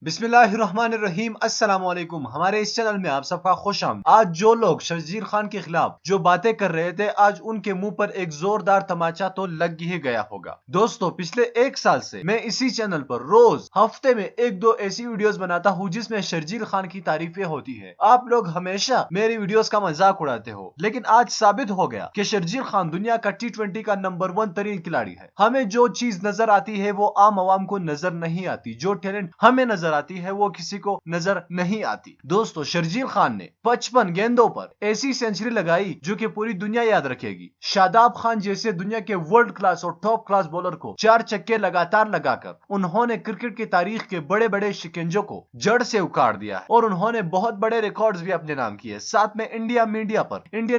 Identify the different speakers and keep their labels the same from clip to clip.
Speaker 1: बिस्मिल्लाहिर्रहमानिर्रहीम अस्सलाम वालेकुम। हमारे इस चैनल में आप सबका खुश आमदीद। आज जो लोग शर्जील खान के खिलाफ जो बातें कर रहे थे, आज उनके मुंह पर एक जोरदार तमाचा तो लग ही गया होगा। दोस्तों, पिछले एक साल से मैं इसी चैनल पर रोज हफ्ते में एक दो ऐसी वीडियोस बनाता हूँ जिसमें शर्जील खान की तारीफें होती है। आप लोग हमेशा मेरी वीडियोस का मजाक उड़ाते हो, लेकिन आज साबित हो गया कि शर्जील खान दुनिया का T20 का नंबर 1 तरीन खिलाड़ी है। हमें जो चीज नजर आती है वो आम आवाम को नजर नहीं आती। जो टैलेंट हमें नजर आती है वो किसी को नजर नहीं आती। दोस्तों, शर्जील खान ने 55 गेंदों पर ऐसी सेंचुरी लगाई जो कि पूरी दुनिया याद रखेगी। शादाब खान जैसे दुनिया के वर्ल्ड क्लास और टॉप क्लास बॉलर को 4 छक्के लगातार लगाकर उन्होंने क्रिकेट की तारीख के बड़े बड़े शिकंजों को जड़ से उखाड़ दिया है और उन्होंने बहुत बड़े रिकॉर्ड्स भी अपने नाम किए। साथ में इंडियन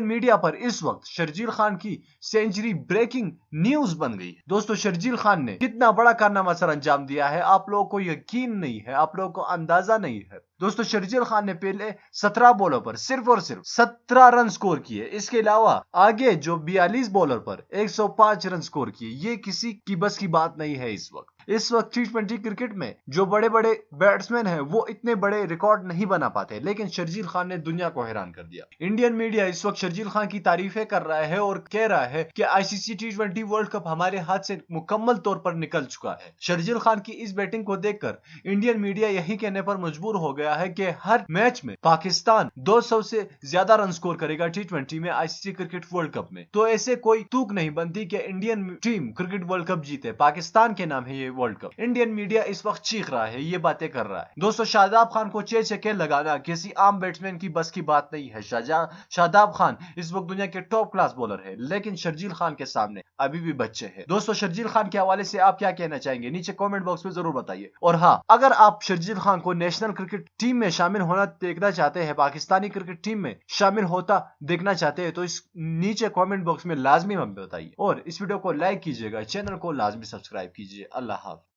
Speaker 1: मीडिया पर इस वक्त शर्जील खान की सेंचुरी ब्रेकिंग न्यूज बन गई है। दोस्तों, शर्जील खान ने कितना बड़ा कारनामा सर अंजाम दिया है, आप लोगों को यकीन नहीं है, आप लोगों को अंदाजा नहीं है। दोस्तों, शर्जील खान ने पहले 17 बॉलों पर सिर्फ और सिर्फ 17 रन स्कोर किए। इसके अलावा आगे जो 42 बॉलर पर 105 रन स्कोर किए, ये किसी की बस की बात नहीं है। इस वक्त T20 क्रिकेट में जो बड़े बड़े बैट्समैन हैं वो इतने बड़े रिकॉर्ड नहीं बना पाते, लेकिन शर्जील खान ने दुनिया को हैरान कर दिया। इंडियन मीडिया इस वक्त शर्जील खान की तारीफें कर रहा है और कह रहा है कि ICC T20 वर्ल्ड कप हमारे हाथ से मुकम्मल तौर पर निकल चुका है। शर्जील खान की इस बैटिंग को देखकर इंडियन मीडिया यही कहने पर मजबूर हो गया है कि हर मैच में पाकिस्तान 200 से ज्यादा रन स्कोर करेगा T20 में ICC क्रिकेट वर्ल्ड कप में। तो ऐसे कोई तूक नहीं बनती कि Indian team cricket world cup जीते। पाकिस्तान के नाम है ये वर्ल्ड कप। इंडियन मीडिया इस वक्त चीख रहा है, ये बातें कर रहा है। दोस्तों, शादाब खान को 6 छक्के लगाना किसी आम बैट्समैन की बस की बात नहीं है। शादाब खान इस वक्त दुनिया के टॉप क्लास बॉलर है, लेकिन शर्जील खान के सामने अभी भी बच्चे हैं। दोस्तों, शर्जील खान के हवाले से आप क्या कहना चाहेंगे, नीचे कमेंट बॉक्स में जरूर बताइए। और हाँ, अगर आप शर्जील खान को नेशनल क्रिकेट टीम में शामिल होना देखना चाहते हैं, पाकिस्तानी क्रिकेट टीम में शामिल होता देखना चाहते हैं, तो इस नीचे कमेंट बॉक्स में लाजमी हमें बताइए और इस वीडियो को लाइक कीजिएगा, चैनल को लाजमी सब्सक्राइब कीजिए। अल्लाह हाफ़िज़।